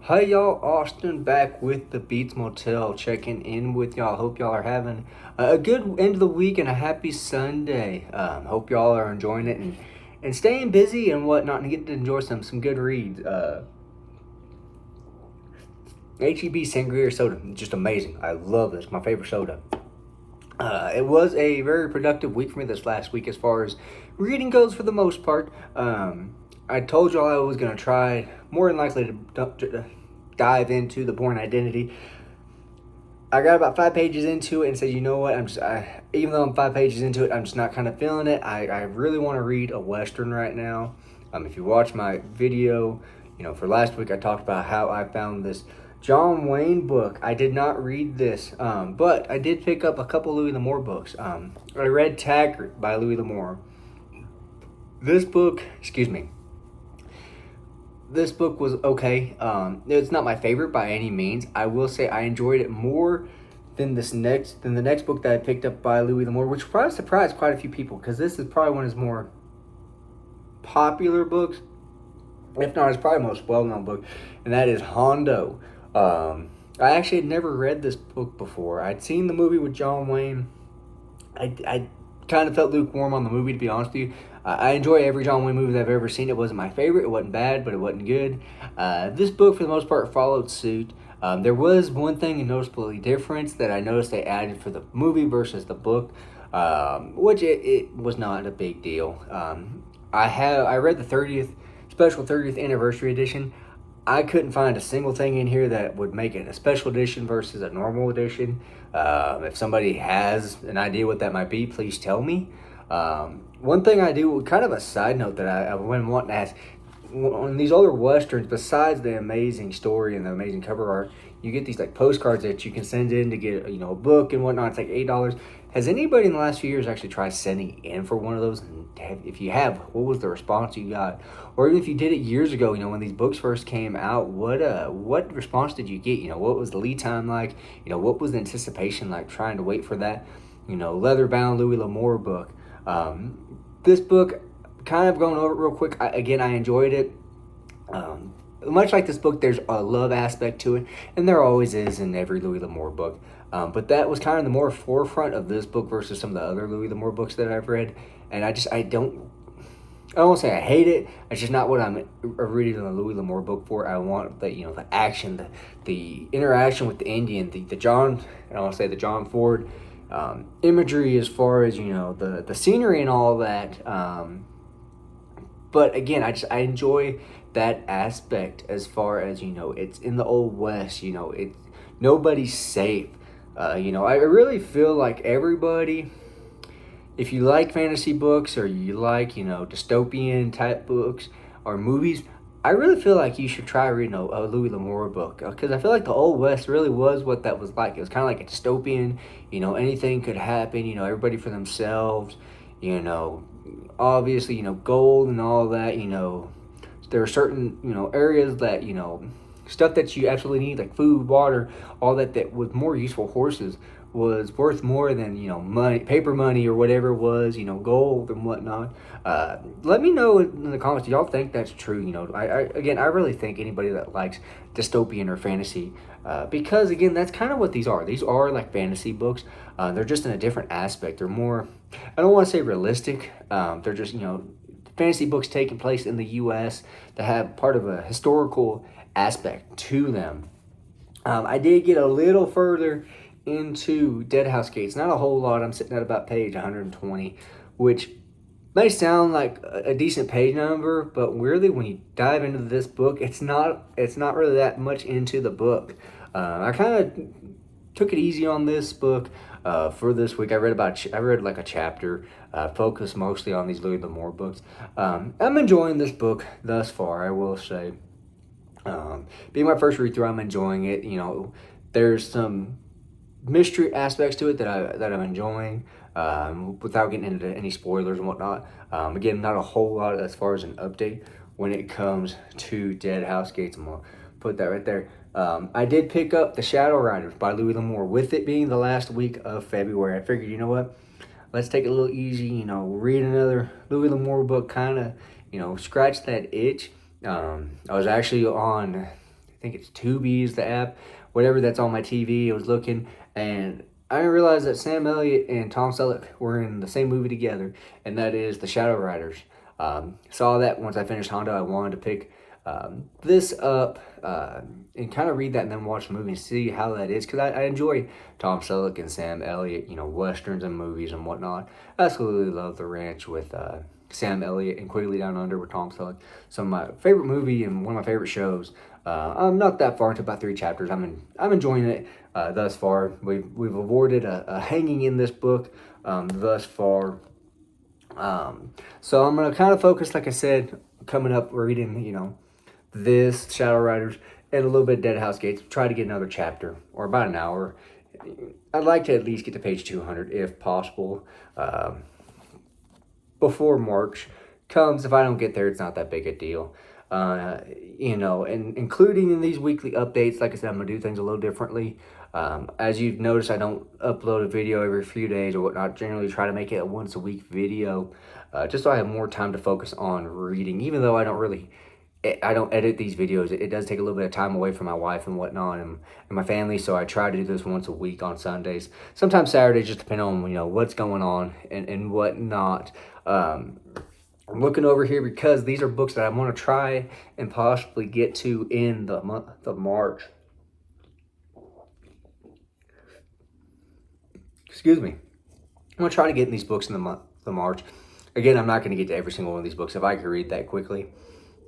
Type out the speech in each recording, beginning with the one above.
Hey y'all, Austin back with the Beats Motel, checking in with y'all. Hope y'all are having a good end of the week and a happy Sunday. Hope y'all are enjoying it and staying busy and whatnot and getting to enjoy some good reads. HEB Sangria Soda, just amazing. I love this, my favorite soda. It was a very productive week for me this last week as far as reading goes for the most part. I told y'all I was going to try, more than likely, to dive into The Bourne Identity. I got about 5 pages into it and said, you know what, even though I'm 5 pages into it, I'm just not kind of feeling it. I really want to read a Western right now. If you watch my video, for last week I talked about how I found this John Wayne book. I did not read this, but I did pick up a couple Louis L'Amour books. I read Taggart by Louis L'Amour. This book, this book was okay. It's not my favorite by any means. I will say I enjoyed it more than the next book that I picked up by Louis L'Amour, which probably surprised quite a few people because this is probably one of his more popular books, if not his probably most well-known book, and that is Hondo. I actually had never read this book before. I'd seen the movie with John Wayne. I kind of felt lukewarm on the movie, to be honest with you. I enjoy every John Wayne movie that I've ever seen. It wasn't my favorite. It wasn't bad, but it wasn't good. This book, for the most part, followed suit. There was one thing, a noticeable difference that I noticed they added for the movie versus the book, which it was not a big deal. I read the 30th anniversary edition. I couldn't find a single thing in here that would make it a special edition versus a normal edition. If somebody has an idea what that might be, please tell me. One thing I do, kind of a side note that I wouldn't want to ask, on these older westerns, besides the amazing story and the amazing cover art, you get these like postcards that you can send in to get a book and whatnot. It's like $8. Has anybody in the last few years actually tried sending in for one of those? And if you have, what was the response you got? Or even if you did it years ago, when these books first came out, what response did you get? What was the lead time like? What was the anticipation like trying to wait for that, leather bound Louis L'Amour book? This book, kind of going over it real quick. I enjoyed it. Much like this book, there's a love aspect to it, and there always is in every Louis L'Amour book. But that was kind of the more forefront of this book versus some of the other Louis L'Amour books that I've read. And I don't want to say I hate it. It's just not what I'm reading a Louis L'Amour book for. I want the action, the interaction with the Indian, the John, I don't want to say the John Ford imagery as far as the scenery and all that. But again, I enjoy that aspect as far as it's in the old west. It's nobody's safe. I really feel like everybody, if you like fantasy books or you like dystopian type books or movies, I really feel like you should try reading a Louis L'Amour book, because I feel like the Old West really was what that was like. It was kind of like a dystopian, anything could happen, everybody for themselves, obviously, gold and all that, there are certain, areas that, stuff that you absolutely need, like food, water, all that was more useful. Horses was worth more than money, paper money, or whatever it was, gold and whatnot. Let me know in the comments, do y'all think that's true? I really think anybody that likes dystopian or fantasy, because again, that's kind of what these are like fantasy books. They're just in a different aspect. They're more, I don't want to say realistic. They're just fantasy books taking place in the U.S. that have part of a historical aspect to them. I did get a little further into Deadhouse Gates. Not a whole lot. I'm sitting at about page 120, which may sound like a decent page number, but really when you dive into this book, it's not really that much into the book. I kind of took it easy on this book for this week. I read like a chapter, focused mostly on these Louis L'Amour books. I'm enjoying this book thus far, I will say. Being my first read through, I'm enjoying it. There's some mystery aspects to it that I'm enjoying, without getting into any spoilers and whatnot. Again, not a whole lot as far as an update when it comes to Deadhouse Gates. I'm gonna put that right there. I did pick up The Shadow Riders by Louis L'Amour, with it being the last week of February. I figured, let's take it a little easy, read another Louis L'Amour book, kind of, scratch that itch. I was actually on think it's Tubi is the app, whatever that's on my TV. I was looking, and I didn't realize that Sam Elliott and Tom Selleck were in the same movie together, and that is The Shadow Riders. Saw that once I finished Hondo. I wanted to pick this up and kind of read that and then watch the movie and see how that is, because I enjoy Tom Selleck and Sam Elliott, westerns and movies and whatnot. I absolutely love The Ranch with Sam Elliott and Quigley Down Under with Tom Selleck. So my favorite movie and one of my favorite shows. I'm not that far into about 3 chapters. I'm enjoying it thus far. We've avoided a hanging in this book thus far. So I'm gonna kind of focus, like I said, coming up reading, this Shadow Riders and a little bit of Dead House Gates. Try to get another chapter or about an hour. I'd like to at least get to page 200 if possible before March comes. If I don't get there, it's not that big a deal. And including in these weekly updates, like I said, I'm gonna do things a little differently. As you've noticed, I don't upload a video every few days or whatnot. Generally try to make it a once a week video, just so I have more time to focus on reading. Even though I don't edit these videos, it does take a little bit of time away from my wife and whatnot and my family, so I try to do this once a week on Sundays. Sometimes Saturdays, just depending on what's going on and whatnot. I'm looking over here because these are books that I want to try and possibly get to in the month of March. Excuse me. I'm going to try to get in these books in the month of March. Again, I'm not going to get to every single one of these books. If I could read that quickly,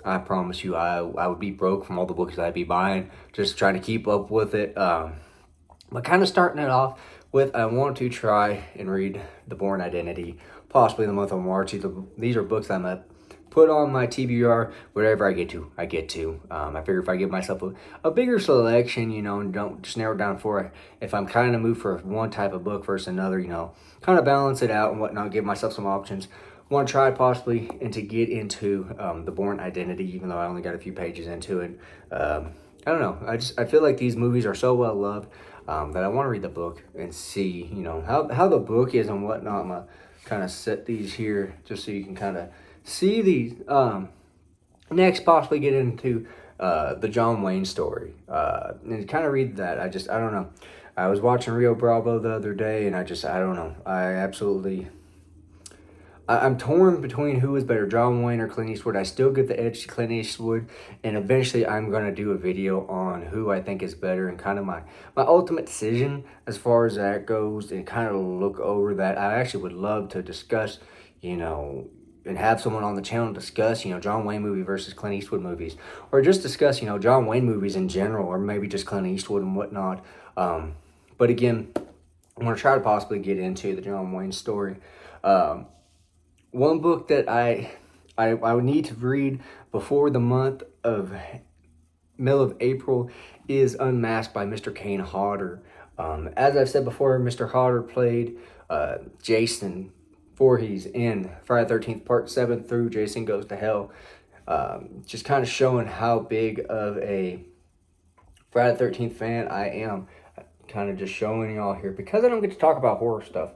I promise you I would be broke from all the books that I'd be buying, just trying to keep up with it. But kind of starting it off with, I want to try and read The Bourne Identity, possibly in the month of March. These are books I'm going to put on my TBR, whatever I get to. I figure if I give myself a bigger selection, and don't just narrow it down for if I'm kind of moved for one type of book versus another, kind of balance it out and whatnot, give myself some options. Want to try possibly and to get into The Bourne Identity, even though I only got a few pages into it. I don't know. I feel like these movies are so well loved that I want to read the book and see, how the book is and whatnot. I'm gonna kind of set these here just so you can kind of see these. Next, possibly get into the John Wayne story and kind of read that. I don't know. I was watching Rio Bravo the other day, and I don't know. I'm torn between who is better, John Wayne or Clint Eastwood. I still give the edge to Clint Eastwood, and eventually I'm going to do a video on who I think is better and kind of my ultimate decision as far as that goes, and kind of look over that. I actually would love to discuss, and have someone on the channel discuss, John Wayne movie versus Clint Eastwood movies, or just discuss, John Wayne movies in general, or maybe just Clint Eastwood and whatnot. But again, I'm going to try to possibly get into the John Wayne story. One book that I would need to read before the middle of April is Unmasked by Mr. Kane Hodder. As I've said before, Mr. Hodder played Jason Voorhees in Friday the 13th Part 7 through Jason Goes to Hell. Just kind of showing how big of a Friday the 13th fan I am. Kind of just showing y'all here, because I don't get to talk about horror stuff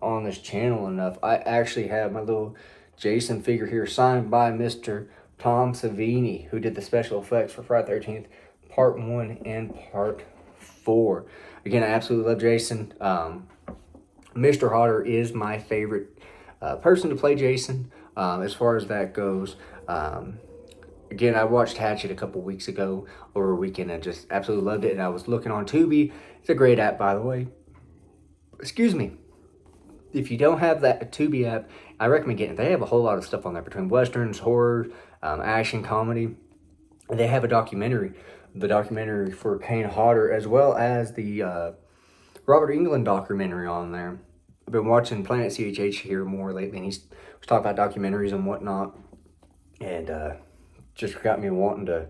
on this channel enough. I actually have my little Jason figure here signed by Mr. Tom Savini, who did the special effects for Friday the 13th Part 1 and Part 4. Again, I absolutely love Jason. Mr. Hodder is my favorite person to play Jason as far as that goes. Again, I watched Hatchet a couple weeks ago over a weekend and just absolutely loved it. And I was looking on Tubi. It's a great app, by the way. Excuse me. If you don't have that Tubi app, I recommend getting it. They have a whole lot of stuff on there between westerns, horror, action, comedy. They have a documentary, the documentary for Kane Hodder, as well as the Robert Englund documentary on there. I've been watching Planet CHH here more lately, and he's talking about documentaries and whatnot, and just got me wanting to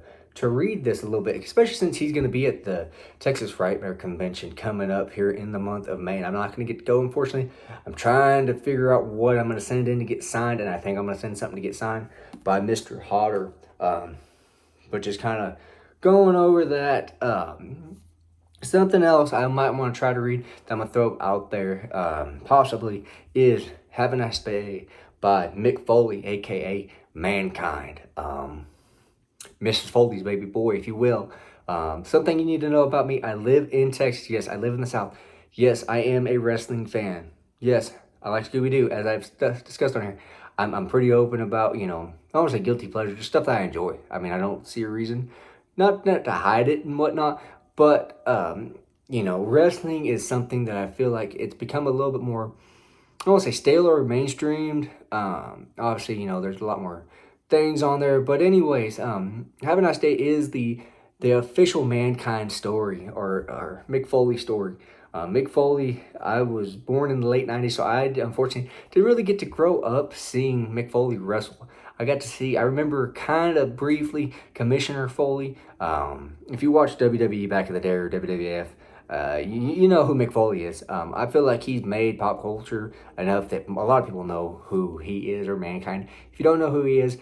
read this a little bit, especially since he's going to be at the Texas Frightmare Convention coming up here in the month of May. And I'm not going to get to go, unfortunately. I'm trying to figure out what I'm going to send in to get signed, and I think I'm going to send something to get signed by Mr. Hodder. But just kind of going over that. Something else I might want to try to read that I'm going to throw out there possibly is Have a Nice Day by Mick Foley, a.k.a. Mankind. Mrs. Foley's baby boy, if you will. Something you need to know about me: I live in Texas. Yes, I live in the South. Yes, I am a wrestling fan. Yes, I like Scooby Doo, as I've discussed on here. I'm pretty open about, I don't want to say guilty pleasure, just stuff that I enjoy. I mean, I don't see a reason, not to hide it and whatnot, but wrestling is something that I feel like it's become a little bit more, I don't want to say stale or mainstreamed. Obviously, there's a lot more things on there, but anyways, Have a Nice Day is the official Mankind story, or Mick Foley story. Mick Foley, I was born in the late 90s, so I unfortunately didn't really get to grow up seeing Mick Foley wrestle. I remember kind of briefly Commissioner Foley. If you watched WWE back in the day, or WWF, you know who Mick Foley is. I feel like he's made pop culture enough that a lot of people know who he is, or Mankind. If you don't know who he is,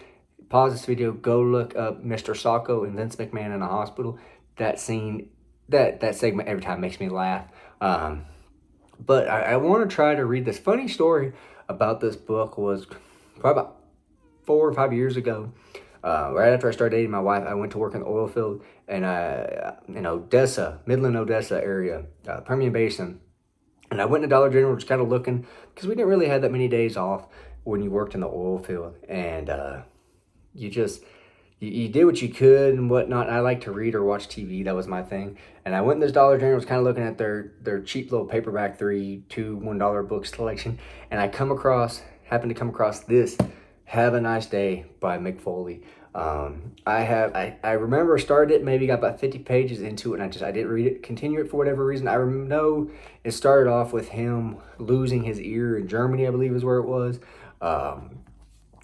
pause this video, go look up Mr. Sacco and Vince McMahon in a hospital. That scene, that segment every time makes me laugh. But I want to try to read this funny story about this book. Was probably about 4 or 5 years ago. Right after I started dating my wife, I went to work in the oil field in Odessa, Midland, Odessa area, Permian Basin. And I went to Dollar General just kind of looking, because we didn't really have that many days off when you worked in the oil field. And you just, you did what you could and whatnot. I like to read or watch TV. That was my thing. And I went in this Dollar General, was kind of looking at their cheap little paperback $1 book selection. And I happened to come across this Have a Nice Day by Mick Foley. I remember I started it, maybe got about 50 pages into it, and I didn't read it, continue it for whatever reason. I know it started off with him losing his ear in Germany, I believe is where it was.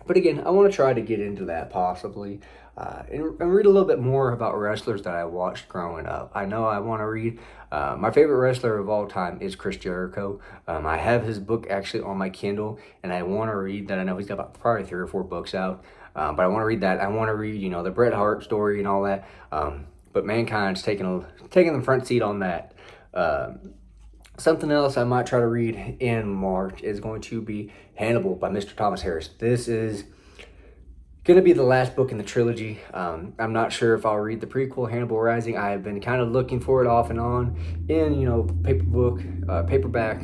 But again, I want to try to get into that possibly, and read a little bit more about wrestlers that I watched growing up. I know I want to read, my favorite wrestler of all time is Chris Jericho. I have his book actually on my Kindle, and I want to read that. I know he's got about probably 3 or 4 books out, but I want to read that. I want to read, the Bret Hart story and all that. But Mankind's taking the front seat on that. Something else I might try to read in March is going to be Hannibal by Mr. Thomas Harris. This is going to be the last book in the trilogy. I'm not sure if I'll read the prequel, Hannibal Rising. I have been kind of looking for it off and on in, paperback,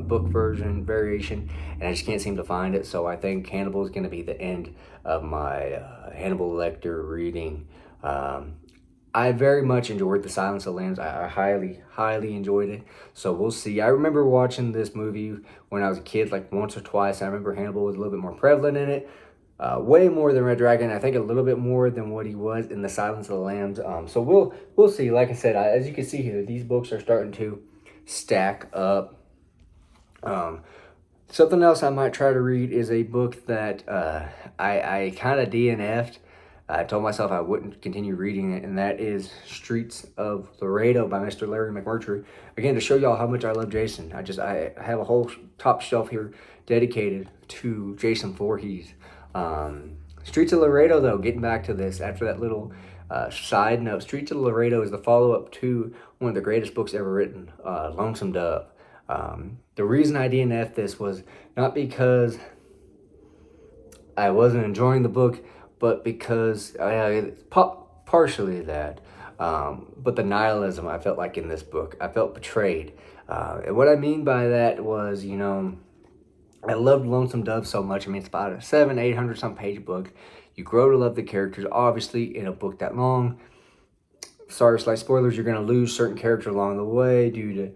book version, variation, and I just can't seem to find it. So I think Hannibal is going to be the end of my Hannibal Lecter reading. I very much enjoyed The Silence of the Lambs. I highly, highly enjoyed it. So we'll see. I remember watching this movie when I was a kid, like once or twice. I remember Hannibal was a little bit more prevalent in it. Way more than Red Dragon. I think a little bit more than what he was in The Silence of the Lambs. So we'll see. Like I said, as you can see here, these books are starting to stack up. Something else I might try to read is a book that I kind of DNF'd. I told myself I wouldn't continue reading it, and that is Streets of Laredo by Mr. Larry McMurtry. Again, to show y'all how much I love Jason. I have a whole top shelf here dedicated to Jason Voorhees. Streets of Laredo, though, getting back to this, after that little side note, Streets of Laredo is the follow-up to one of the greatest books ever written, Lonesome Dove. The reason I DNF'd this was not because I wasn't enjoying the book, but because partially that, but the nihilism I felt like in this book, I felt betrayed. And what I mean by that was, I loved Lonesome Dove so much. I mean, it's about a 700-800 some page book. You grow to love the characters. Obviously, in a book that long, sorry, slight spoilers, you're going to lose certain characters along the way due to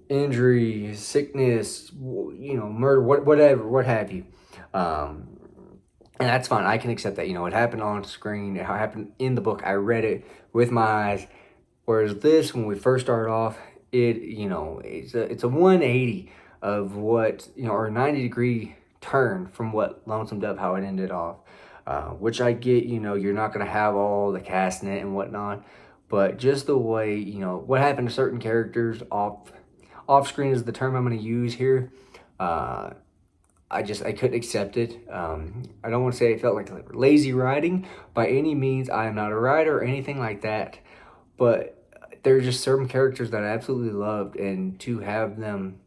injury, sickness, murder, whatever, what have you. And that's fine. I can accept that. It happened on screen. It happened in the book. I read it with my eyes. Whereas this, when we first started off, it's a 180 of what, or a 90-degree turn from what Lonesome Dove, how it ended off. Which I get, you're not going to have all the cast in it and whatnot. But just the way, what happened to certain characters off screen is the term I'm going to use here. I couldn't accept it. I don't want to say it felt like lazy writing by any means. I am not a writer or anything like that, but there's just certain characters that I absolutely loved, and to have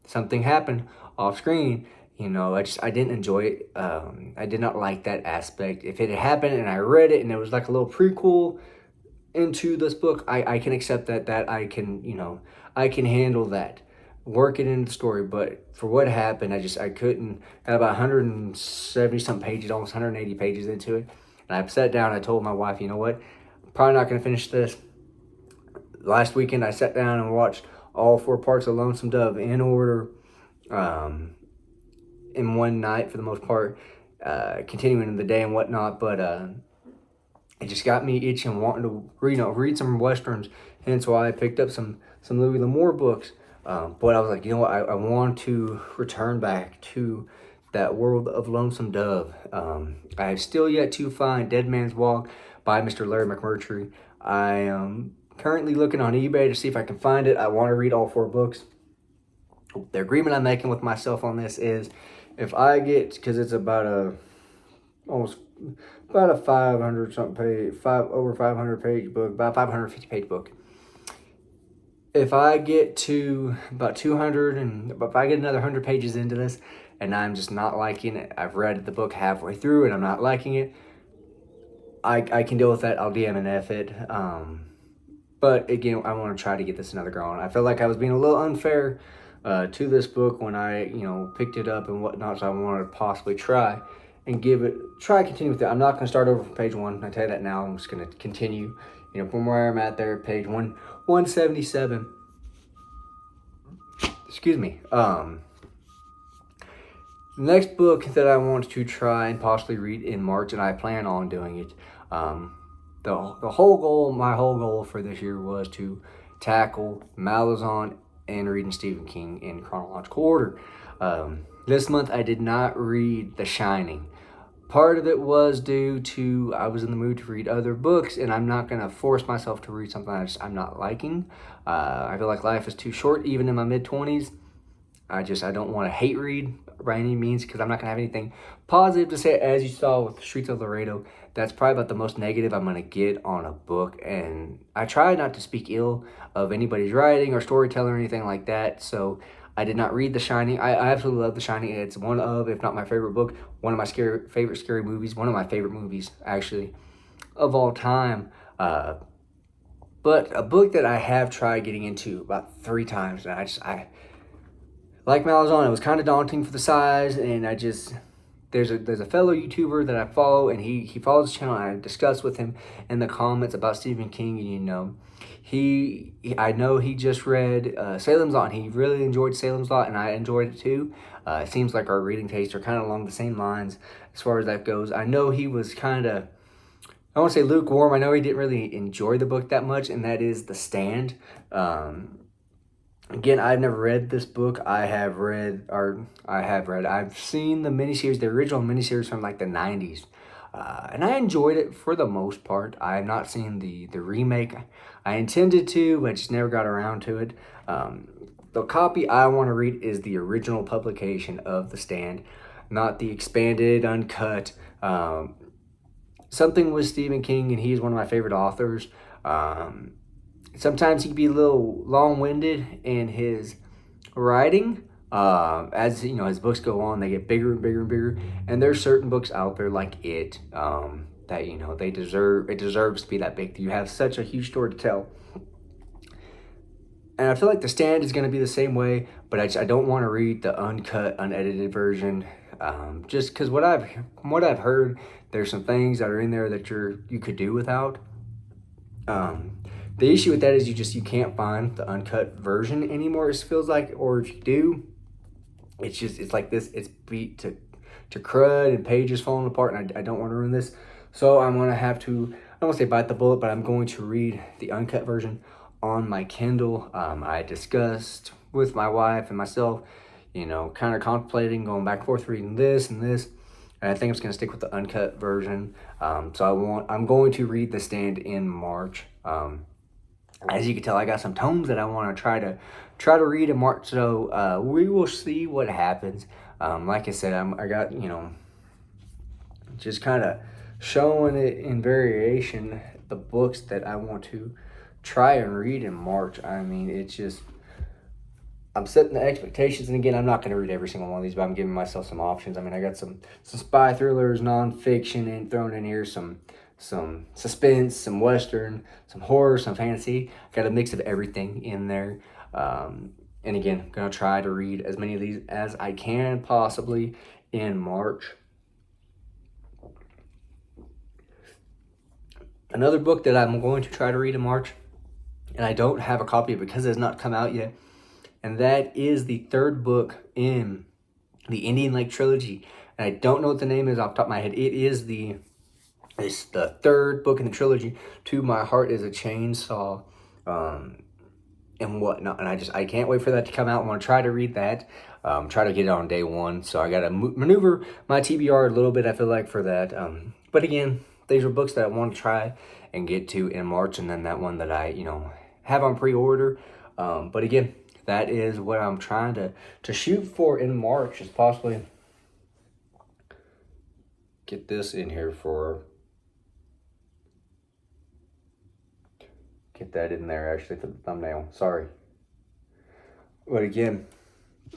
something happen off screen, I didn't enjoy it. I did not like that aspect. If it had happened and I read it and it was like a little prequel, into this book, I can accept that I can, I can handle that, work it into the story. But for what happened, I couldn't. Got about 170 something pages, almost 180 pages into it, and I sat down. I told my wife, you know what, probably not going to finish this. Last weekend, I sat down and watched all 4 parts of Lonesome Dove in order, in one night for the most part, continuing in the day and whatnot. But it just got me itching, wanting to read some westerns. Hence why I picked up some Louis L'Amour books. But I was like, you know what, I want to return back to that world of Lonesome Dove. I have still yet to find Dead Man's Walk by Mr. Larry McMurtry. I am currently looking on eBay to see if I can find it. I want to read all 4 books. The agreement I'm making with myself on this is, if I get, because it's about almost about a 500 something page, over 500 page book, about 550 page book. If I get to about 200, and if I get another 100 pages into this and I'm just not liking it, I've read the book halfway through and I'm not liking it, I can deal with that. I'll DM and F it. But again, I want to try to get this another go on. I feel like I was being a little unfair to this book when I, picked it up and whatnot. So I wanted to possibly try and continue with it. I'm not going to start over from page 1. I tell you that now. I'm just going to continue, from where I'm at there, page 177. Excuse me. The next book that I want to try and possibly read in March, and I plan on doing it. My whole goal for this year was to tackle Malazan and reading Stephen King in chronological order. This month I did not read The Shining. Part of it was due to I was in the mood to read other books, and I'm not going to force myself to read something I'm not liking. I feel like life is too short, even in my mid-20s. I don't want to hate read by any means, because I'm not going to have anything positive to say. As you saw with Streets of Laredo, that's probably about the most negative I'm going to get on a book. And I try not to speak ill of anybody's writing or storytelling or anything like that. So I did not read The Shining. I absolutely love The Shining. It's one of, if not my favorite book, one of my favorite scary movies, one of my favorite movies, actually, of all time. But a book that I have tried getting into about 3 times, and I like Malazan, it was kind of daunting for the size, and there's a fellow YouTuber that I follow, and he follows the channel, and I discussed with him in the comments about Stephen King, and I know he just read Salem's Lot, and he really enjoyed Salem's Lot, and I enjoyed it too. It seems like our reading tastes are kind of along the same lines as far as that goes. I know he was kind of, I won't say lukewarm, I know he didn't really enjoy the book that much, and that is The Stand. Again, I've never read this book. I've seen the miniseries, the original miniseries from like the 90s. And I enjoyed it for the most part. I have not seen the remake. I intended to, but just never got around to it. The copy I want to read is the original publication of The Stand, not the expanded, uncut. Something with Stephen King, and he's one of my favorite authors. Sometimes he can be a little long-winded in his writing. As his books go on, they get bigger and bigger and bigger. And there's certain books out there like it that it deserves to be that big. You have such a huge story to tell. And I feel like The Stand is going to be the same way, but I don't want to read the uncut, unedited version. Just because from what I've heard, there's some things that are in there that you could do without. The issue with that is you can't find the uncut version anymore, it feels like, or if you do, it's like this, it's beat to crud and pages falling apart, and I don't want to ruin this. So I'm going to have to, I don't want to say bite the bullet, but I'm going to read the uncut version on my Kindle. I discussed with my wife and myself, kind of contemplating going back and forth reading this and this. And I think I'm just going to stick with the uncut version. So I'm going to read The Stand in March. As you can tell, I got some tomes that I want to try to read in March. So we will see what happens. Like I said, I got just kind of showing it in variation the books that I want to try and read in March. I mean, it's just, I'm setting the expectations, and again, I'm not going to read every single one of these, but I'm giving myself some options. I mean, I got some spy thrillers, nonfiction, and thrown in here some some suspense, some western, some horror, some fantasy. Got a mix of everything in there. And again, I'm gonna try to read as many of these as I can possibly in March. Another book that I'm going to try to read in March, and I don't have a copy of it because it has not come out yet, and that is the third book in the Indian Lake trilogy. And I don't know what the name is off the top of my head. It's the third book in the trilogy, To My Heart Is a Chainsaw, and whatnot. And I can't wait for that to come out. I want to try to read that. Try to get it on day one. So I got to maneuver my TBR a little bit, I feel like, for that. But again, these are books that I want to try and get to in March. And then that one that I, have on pre-order. But again, that is what I'm trying to shoot for in March, is possibly get this in here for... Get that in there actually for the thumbnail. Sorry. But again,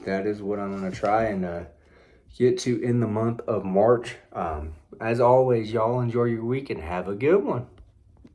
that is what I'm going to try and get to in the month of March. As always, y'all enjoy your week and have a good one.